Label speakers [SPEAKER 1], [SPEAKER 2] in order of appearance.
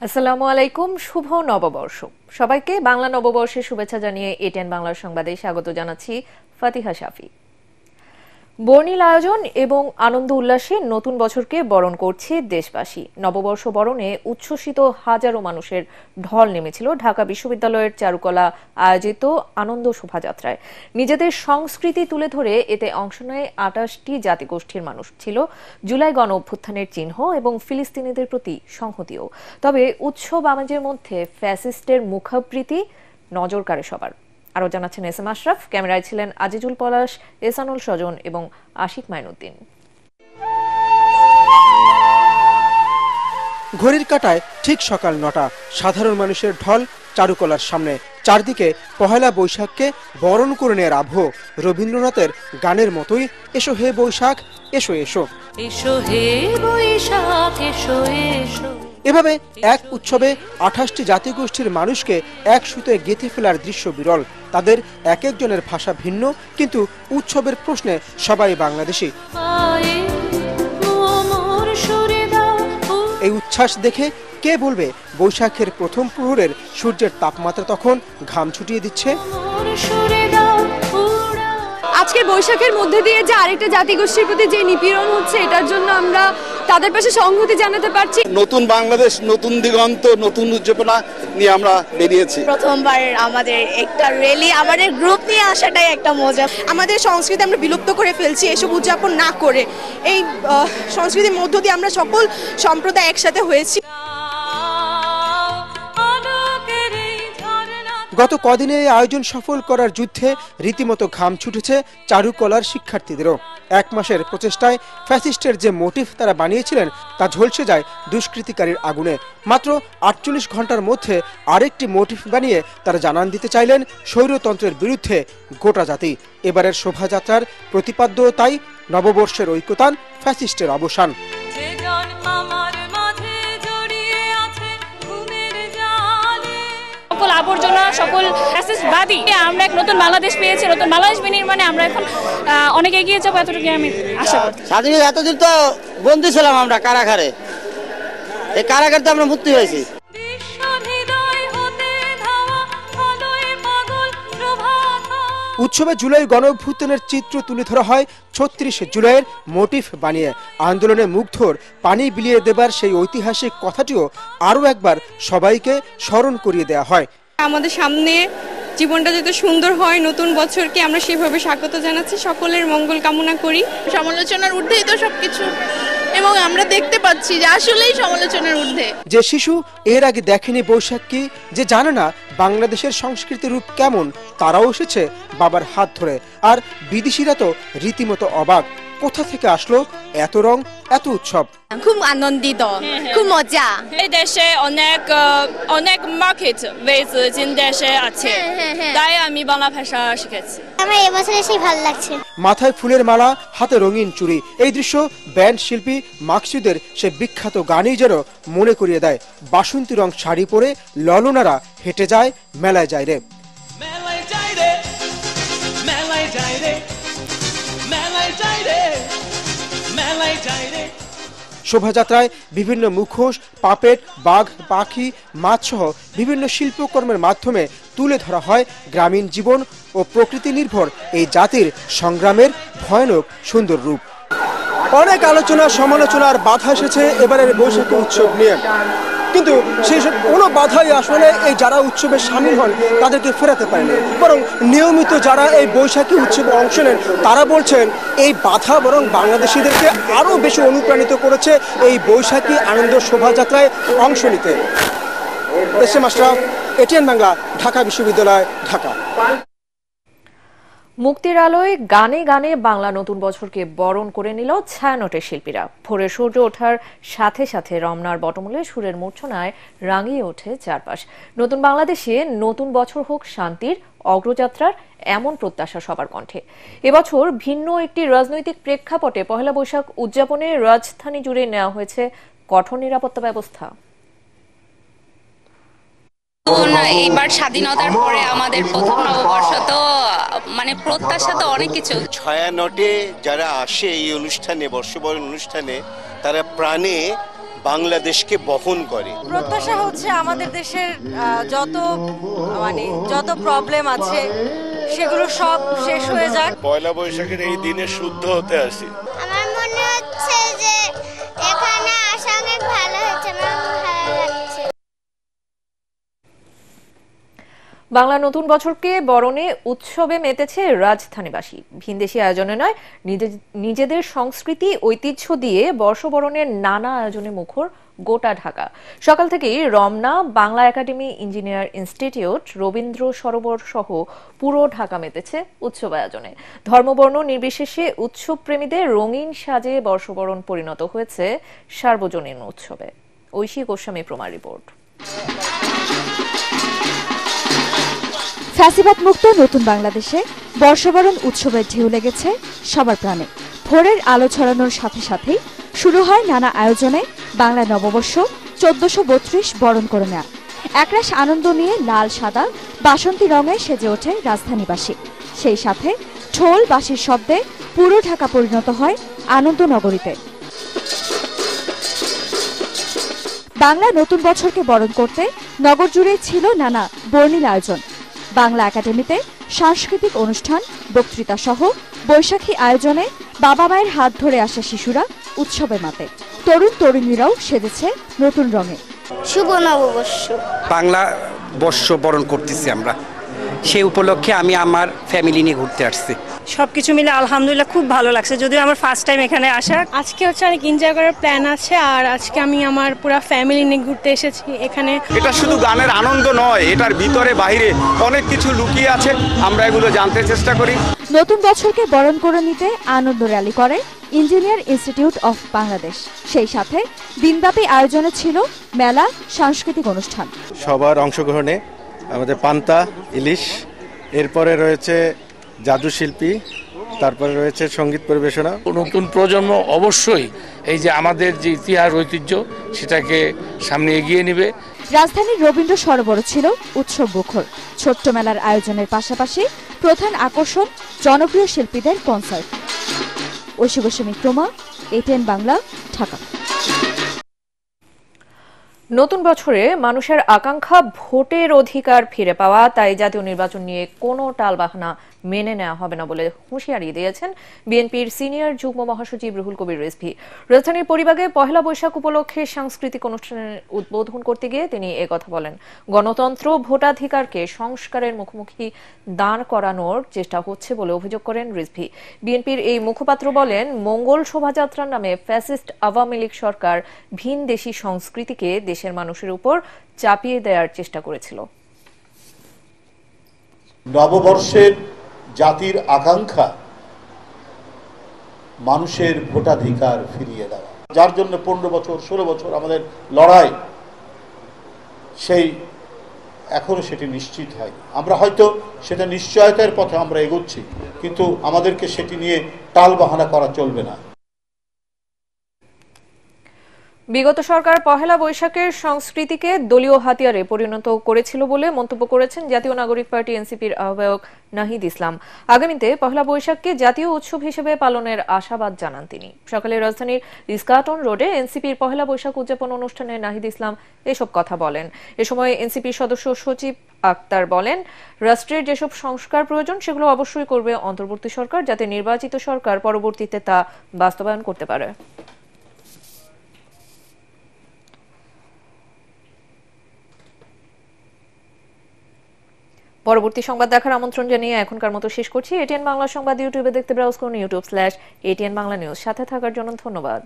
[SPEAKER 1] আসসালামু আলাইকুম, শুভ নববর্ষ। সবাইকে বাংলা নববর্ষের শুভেচ্ছা জানিয়ে এটিএন বাংলার সংবাদে স্বাগত জানাচ্ছি ফাতিহা শাফি। বর্ণিল আয়োজন এবং আনন্দ উল্লাসে নতুন বছরকে বরণ করছে দেশবাসী। নববর্ষ বরণে উচ্ছ্বসিত হাজারো মানুষের ঢল নেমেছিল ঢাকা বিশ্ববিদ্যালয়ের চারুকলা আয়োজিত আনন্দ শোভাযাত্রায়। নিজেদের সংস্কৃতি তুলে ধরে এতে অংশ নেয় ২৮টি জাতিগোষ্ঠীর মানুষ। ছিল জুলাই গণ অভ্যুত্থানের চিহ্ন এবং ফিলিস্তিনিদের প্রতি সংহতিও। তবে উৎসব আমেজের মধ্যে ফ্যাসিস্টের মুখাবৃতি নজর কাড়ে সবার। আরও জানাচ্ছেন এস এম আশরাফ, ক্যামেরায় ছিলেন আজিজুল পলাশ, এসানুল স্বজন এবং আশিক মাইনুদ্দিন।
[SPEAKER 2] ঘড়ির কাঁটায় ঠিক সকাল ৯টা, সাধারণ মানুষের ঢল চারুকলার সামনে। চারদিকে পহেলা বৈশাখকে বরণ করে নেয়ার আবহ। রবীন্দ্রনাথের গানের মতোই এসো হে বৈশাখ, এসো এসো, এসো হে বৈশাখ, এসো এসো। এভাবে এক উৎসবে ২৮টি জাতিগোষ্ঠীর মানুষকে এক সুতোয় গেঁথে ফেলার দৃশ্য বিরল। তাদের এক একজনের ভাষা ভিন্ন, কিন্তু উৎসবের প্রশ্নে সবাই বাংলাদেশি। এই উচ্ছ্বাস দেখে কে বলবে বৈশাখের প্রথম প্রহরের সূর্যের তাপমাত্রা তখন ঘাম ছুটিয়ে দিচ্ছে?
[SPEAKER 3] আজকের বৈশাখের মধ্যে দিয়ে যে আরেকটা জাতিগোষ্ঠীর প্রতি যে নিপীড়ন হচ্ছে, এটার জন্য আমরা তাদের পাশে সংহতি জানাতে পারছি।
[SPEAKER 4] নতুন বাংলাদেশ, নতুন দিগন্ত, নতুন উদ্যাপনা নিয়ে আমরা বেরিয়েছি।
[SPEAKER 5] প্রথমবার আমাদের একটা র্যালি, আমাদের গ্রুপ নিয়ে আসাটাই একটা মজা।
[SPEAKER 6] আমাদের সংস্কৃতি আমরা বিলুপ্ত করে ফেলছি এসব উদযাপন না করে। এই সংস্কৃতির মধ্য দিয়ে আমরা সকল সম্প্রদায় একসাথে হয়েছি।
[SPEAKER 2] গত কদিনে এই আয়োজন সফল করার যুদ্ধে রীতিমতো ঘাম ছুটেছে চারুকলার শিক্ষার্থীদেরও। এক মাসের প্রচেষ্টায় ফ্যাসিস্টের যে মোটিভ তারা বানিয়েছিলেন তা ঝলসে যায় দুষ্কৃতিকারীর আগুনে। মাত্র ৪৮ ঘন্টার মধ্যে আরেকটি মোটিভ বানিয়ে তারা জানান দিতে চাইলেন স্বৈরতন্ত্রের বিরুদ্ধে গোটা জাতি। এবারের শোভাযাত্রার প্রতিপাদ্য তাই নববর্ষের ঐক্যতান, ফ্যাসিস্টের অবসান।
[SPEAKER 3] সকল আবর্জনা, সকল ফ্যাসিস্টবাদী, আমরা এক নতুন বাংলাদেশ পেয়েছি। নতুন বাংলাদেশ বিনির্মাণে আমরা এখন অনেক এগিয়ে যাবো, এতটুকু আমি আশা করি।
[SPEAKER 7] স্বাধীন এতদিন তো বন্দী ছিলাম আমরা কারাগারে, এই কারাগারে আমরা মুক্তি হয়েছি।
[SPEAKER 2] উৎসবে জুলাই গণ অভ্যুত্থানের চিত্র তুলে ধরা হয় ৩৬ জুলাইয়ের মোটিভ বানিয়ে। আন্দোলনে মুগ্ধর পানি বিলিয়ে দেবার সেই ঐতিহাসিক কথাটিও আরও একবার সবাইকে স্মরণ করিয়ে দেওয়া হয়।
[SPEAKER 6] আমাদের সামনে জীবনটা যাতে সুন্দর হয়, নতুন বছরকে আমরা সেভাবে স্বাগত জানাচ্ছি, সকলের মঙ্গল কামনা করি।
[SPEAKER 5] সমালোচনার ঊর্ধ্বেই তো সবকিছু, এবং আমরা দেখতে পাচ্ছি যে আসলেই সমালোচনার ঊর্ধ্বে।
[SPEAKER 2] যে শিশু এর আগে দেখেনি বৈশাখ কি, যে জানে না বাংলাদেশের সংস্কৃতির রূপ কেমন, তারাও এসেছে বাবার হাত ধরে। আর বিদেশিরা তো রীতিমতো অবাক, কোথা থেকে আসলো এত রং, এত উৎসব।
[SPEAKER 5] খুব আনন্দিত, খুব মজা।
[SPEAKER 3] এই দেশে অনেক মার্কেট ওয়েজিন দেশে আছে, তাই আমি বাংলা ভাষা শিখেছি।
[SPEAKER 8] আমার এবছর এসে ভালো লাগছে।
[SPEAKER 2] মাথায় ফুলের মালা, হাতে রঙিন চুড়ি, এই দৃশ্য ব্যান্ড শিল্পী মাকসুদের সে বিখ্যাত গানেই যেন মনে করিয়ে দেয়। বাসন্তী রং শাড়ি পরে ললনারা হেঁটে যায় মেলায় যায় রে। শোভাযাত্রায় বিভিন্ন মুখোশ, পাপেট, বাঘ, পাখি, মাছ সহ বিভিন্ন শিল্পকর্মের মাধ্যমে তুলে ধরা হয় গ্রামীণ জীবন ও প্রকৃতি নির্ভর এই জাতির সংগ্রামের ভয়ানক সুন্দর রূপ। অনেক আলোচনা সমালোচনার বাধা এসেছে এবারের বৈশাখী উৎসব নিয়ে, কিন্তু সেই সব কোনো বাধাই আসলে এই যারা উৎসবে সামিল হন তাদেরকে ফেরাতে পারেনি। বরং নিয়মিত যারা এই বৈশাখী উৎসবে অংশ নেন তারা বলছেন এই বাধা বরং বাংলাদেশিদেরকে আরও বেশি অনুপ্রাণিত করেছে এই বৈশাখী আনন্দ শোভাযাত্রায় অংশ নিতে। S M Ashraf, ATN Bangla, Dhaka বিশ্ববিদ্যালয়, ঢাকা।
[SPEAKER 1] মুক্তির আলোয় গানে গানে বাংলা নতুন বছরকে বরণ করে নিল ছায়ানটের শিল্পীরা। ভোরে সূর্য ওঠার সাথে সাথে রমনার বটমূলে সুরের মূর্ছনায় রাঙিয়ে ওঠে চারপাশ। নতুন বাংলাদেশে নতুন বছর হোক শান্তির, অগ্রযাত্রার এমন প্রত্যাশা সবার কণ্ঠে। এবছর ভিন্ন একটি রাজনৈতিক প্রেক্ষাপটে পহেলা বৈশাখ উদযাপনে রাজধানী জুড়ে নেওয়া হয়েছে কঠোর নিরাপত্তা ব্যবস্থা।
[SPEAKER 9] এইবার স্বাধীনতার পরে আমাদের প্রথম নববর্ষ, তো মানে প্রত্যাশা তো অনেক কিছু।
[SPEAKER 10] ছায়ানটে যারা আসে এই অনুষ্ঠানে, বর্ষবরণ অনুষ্ঠানে, তারা প্রাণে বাংলাদেশকে বহন করে।
[SPEAKER 11] প্রত্যাশা হচ্ছে আমাদের দেশের যত প্রবলেম আছে সেগুলো সব শেষ হয়ে যাক।
[SPEAKER 12] পয়লা বৈশাখের এই দিনে শুদ্ধ হতে আসি।
[SPEAKER 8] আমার মনে হচ্ছে যে এখানে আসা অনেক ভালো হয়েছে, আমার ভালো লাগছে।
[SPEAKER 1] বাংলা নতুন বছরকে বরণে উৎসবে মেতেছে রাজধানীবাসী। ভিনদেশি আয়োজনে নয়, নিজেদের সংস্কৃতি ঐতিহ্য দিয়ে বর্ষবরণের নানা আয়োজনে মুখর গোটা ঢাকা। সকাল থেকেই Ramna, Bangla Academy, engineer institute, Rabindra Sarobar সহ পুরো ঢাকা মেতেছে উৎসব আয়োজনে। ধর্মবর্ণ নির্বিশেষে উৎসব প্রেমীদের রঙিন সাজে বর্ষবরণ পরিণত হয়েছে সার্বজনীন উৎসবে। ঐশী গোস্বামী প্রমার রিপোর্ট।
[SPEAKER 13] ফ্যাসিবাদ মুক্ত নতুন বাংলাদেশে বর্ষবরণ উৎসবের ঢেউ লেগেছে সবার প্রাণে। ভোরের আলো ছড়ানোর সাথে সাথেই শুরু হয় নানা আয়োজনে বাংলা নববর্ষ 1432 বরণ করে নেয়া। একরাশ আনন্দ নিয়ে লাল সাদা বাসন্তী রঙে সেজে ওঠে রাজধানীবাসী। সেই সাথে ঢোল বাঁশির শব্দে পুরো ঢাকা পরিণত হয় আনন্দ নগরীতে। বাংলা নতুন বছরকে বরণ করতে নগর জুড়ে ছিল নানা বর্ণিল আয়োজন। বাংলা একাডেমিতে সাংস্কৃতিক অনুষ্ঠান, বক্তৃতা সহ বৈশাখী আয়োজনে বাবা মায়ের হাত ধরে আসা শিশুরা উৎসবে মাতে। তরুণ তরুণীরাও সেজেছে নতুন রঙে।
[SPEAKER 8] শুভ নববর্ষ
[SPEAKER 14] বাংলা বর্ষ বরণ করতেছি আমরা, সেই উপলক্ষে আমি আমার ফ্যামিলি নিয়ে ঘুরতে আসছি।
[SPEAKER 11] সবকিছু মিলে আলহামদুলিল্লাহ খুব ভালো লাগছে, যদিও আমার ফার্স্ট টাইম এখানে আসা।
[SPEAKER 15] আজকে হচ্ছে অনেক এনজয় করার প্ল্যান আছে, আর আজকে আমি আমার পুরো ফ্যামিলি নিয়ে ঘুরতে এসেছি এখানে।
[SPEAKER 16] এটা শুধু গানের আনন্দ নয়, এটার ভিতরে বাইরে অনেক কিছু লুকিয়ে আছে, আমরা এগুলো জানতে চেষ্টা করি।
[SPEAKER 13] নতুন বছরকে বরণ করে নিতে আনন্দ র্যালি করে ইঞ্জিনিয়ার ইনস্টিটিউট অফ বাংলাদেশ। সেই সাথে দিনব্যাপী আয়োজনে ছিল মেলা, সাংস্কৃতিক অনুষ্ঠান।
[SPEAKER 17] সবার অংশগ্রহণে আমাদের পান্তা ইলিশ, এরপরে রয়েছে জাদু শিল্পী, তারপরে রয়েছে সঙ্গীত পরিবেশনা।
[SPEAKER 18] নতুন প্রজন্ম অবশ্যই এই যে আমাদের যে ইতিহাস ঐতিহ্য সেটাকে সামনে এগিয়ে নেবে।
[SPEAKER 13] রাজধানীর রবীন্দ্র সরোবর ছিল উৎসব মুখর। ছোট্ট মেলার আয়োজনের পাশাপাশি প্রধান আকর্ষণ জনপ্রিয় শিল্পীদের কনসার্ট। ঐশী গোস্বামী প্রমা, এটিএন বাংলা, ঢাকা।
[SPEAKER 1] নতুন বছরে মানুষের আকাঙ্ক্ষা ভোটের অধিকার ফিরে পাওয়া, তাই জাতীয় নির্বাচন নিয়ে কোনো টালবাহানা মেনে নেওয়া হবে না বলে হুঁশিয়ারি দিয়েছেন বিএনপির সিনিয়র যুগ্ম মহাসচিব রুহুল কবির রিজভী। রাজধানীর পরিবাগে পহেলা বৈশাখ উপলক্ষে সাংস্কৃতিক অনুষ্ঠানের উদ্বোধন করতে গিয়ে তিনি একথা বলেন। গণতন্ত্র, ভোটাধিকারকে সংস্কারের মুখোমুখি দাঁড় করানোর চেষ্টা হচ্ছে বলে অভিযোগ করেন রিজভী। বিএনপির এই মুখপাত্র বলেন, মঙ্গল শোভাযাত্রার নামে ফ্যাসিস্ট আওয়ামী লীগ সরকার ভিনদেশি সংস্কৃতিকে দেশের মানুষের উপর চাপিয়ে দেওয়ার চেষ্টা করেছিল।
[SPEAKER 19] নববর্ষের জাতির আকাঙ্ক্ষা মানুষের ভোটাধিকার ফিরিয়ে দেওয়া, যার জন্য 15 বছর 16 বছর আমাদের লড়াই, সেই এখনো সেটি নিশ্চিত হয়। আমরা হয়তো সেটা নিশ্চয়তার পথে আমরা এগোচ্ছি, কিন্তু আমাদেরকে সেটি নিয়ে টালবাহানা করা চলবে না।
[SPEAKER 1] বিগত সরকার পহেলা বৈশাখের সংস্কৃতিকে দলীয় হাতিয়ারে পরিণত করেছিল বলে মন্তব্য করেছেন জাতীয় নাগরিক পার্টি এনসিপির আহ্বায়ক নাহিদ ইসলাম। আগামীতে পহেলা বৈশাখকে জাতীয় উৎসব হিসেবে পালনের আশাবাদ জানান তিনি। সকালে রাজধানীর ইস্কাটন রোডে এনসিপির পহেলা বৈশাখ উদযাপন অনুষ্ঠানে নাহিদ ইসলাম এসব কথা বলেন। এ সময় এনসিপির সদস্য সচিব আক্তার বলেন, রাষ্ট্রের যেসব সংস্কার প্রয়োজন সেগুলো অবশ্যই করবে অন্তর্বর্তী সরকার, যাতে নির্বাচিত সরকার পরবর্তীতে তা বাস্তবায়ন করতে পারে। পরবর্তী সংবাদ দেখার আমন্ত্রণ জানিয়ে এখনকার মতো শেষ করছি। এটিএন বাংলা সংবাদ ইউটিউবে দেখতে ব্রাউজ করুন youtube/ATN বাংলা নিউজ। সাথে থাকার জন্য ধন্যবাদ।